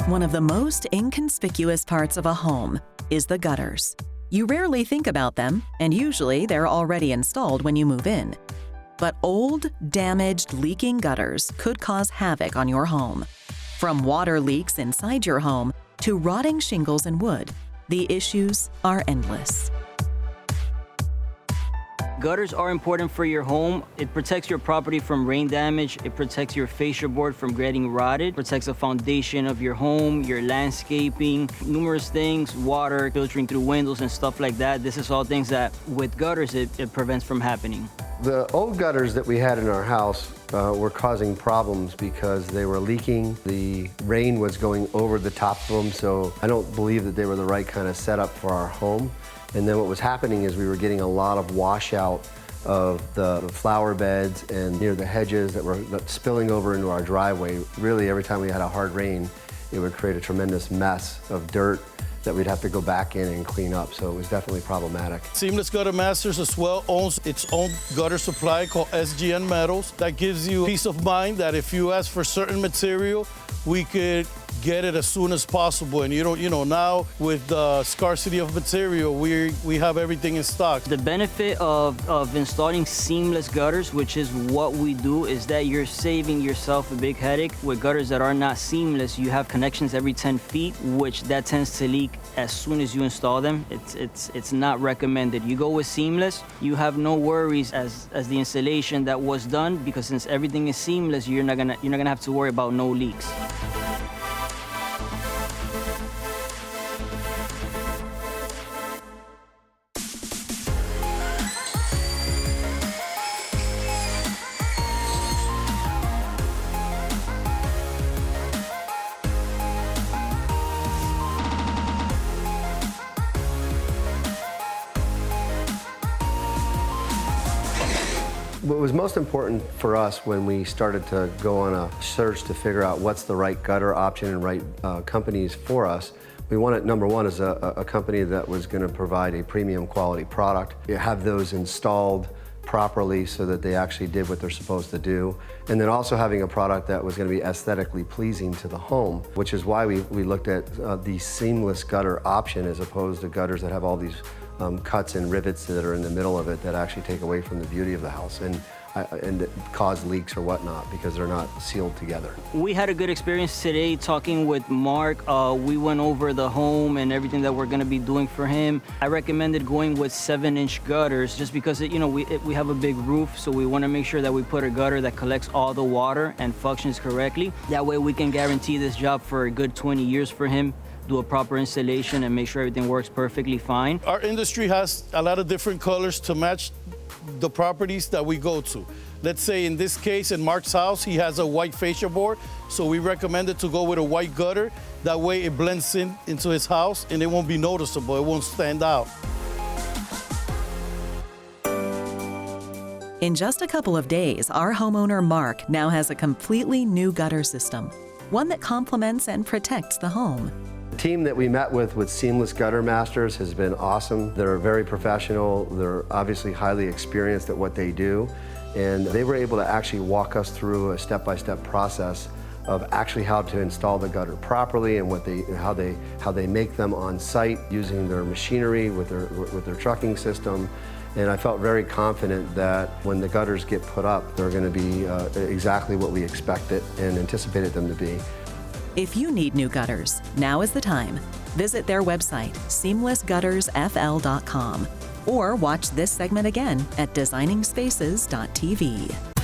One of the most inconspicuous parts of a home is the gutters. You rarely think about them, and usually they're already installed when you move in. But old, damaged, leaking gutters could cause havoc on your home. From water leaks inside your home to rotting shingles and wood, the issues are endless. Gutters are important for your home. It protects your property from rain damage. It protects your fascia board from getting rotted. Protects the foundation of your home, your landscaping, numerous things, water filtering through windows and stuff like that. This is all things that with gutters, it prevents from happening. The old gutters that we had in our house were causing problems because they were leaking. The rain was going over the top of them, so I don't believe that they were the right kind of setup for our home. And then what was happening is we were getting a lot of washout of the flower beds and near the hedges that were spilling over into our driveway. Really, every time we had a hard rain, it would create a tremendous mess of dirt that we'd have to go back in and clean up, so it was definitely problematic. Seamless Gutter Masters as well owns its own gutter supply called SGN Metals. That gives you peace of mind that if you ask for certain material, we could get it as soon as possible. And now with the scarcity of material, we have everything in stock. The benefit of installing seamless gutters, which is what we do, is that you're saving yourself a big headache. With gutters that are not seamless, you have connections every 10 feet, which that tends to leak as soon as you install them. It's not recommended. You go with seamless, you have no worries as the installation that was done, because since everything is seamless, you're not gonna have to worry about no leaks. What was most important for us when we started to go on a search to figure out what's the right gutter option and right companies for us, we wanted, number one, is a company that was going to provide a premium quality product. You have those installed properly so that they actually did what they're supposed to do, and then also having a product that was going to be aesthetically pleasing to the home, which is why we looked at the seamless gutter option as opposed to gutters that have all these cuts and rivets that are in the middle of it that actually take away from the beauty of the house and cause leaks or whatnot because they're not sealed together. We had a good experience today talking with Mark. We went over the home and everything that we're gonna be doing for him. I recommended going with 7-inch gutters just because we have a big roof, so we wanna make sure that we put a gutter that collects all the water and functions correctly. That way we can guarantee this job for a good 20 years for him, do a proper installation and make sure everything works perfectly fine. Our industry has a lot of different colors to match the properties that we go to. Let's say in this case, in Mark's house, he has a white fascia board, so we recommended to go with a white gutter. That way it blends into his house and it won't be noticeable, it won't stand out. In just a couple of days, our homeowner Mark now has a completely new gutter system, one that complements and protects the home. The team that we met with Seamless Gutter Masters has been awesome. They're very professional. They're obviously highly experienced at what they do. And they were able to actually walk us through a step-by-step process of actually how to install the gutter properly and how they make them on site using their machinery with their trucking system. And I felt very confident that when the gutters get put up, they're going to be exactly what we expected and anticipated them to be. If you need new gutters, now is the time. Visit their website, seamlessguttersfl.com, or watch this segment again at designingspaces.tv.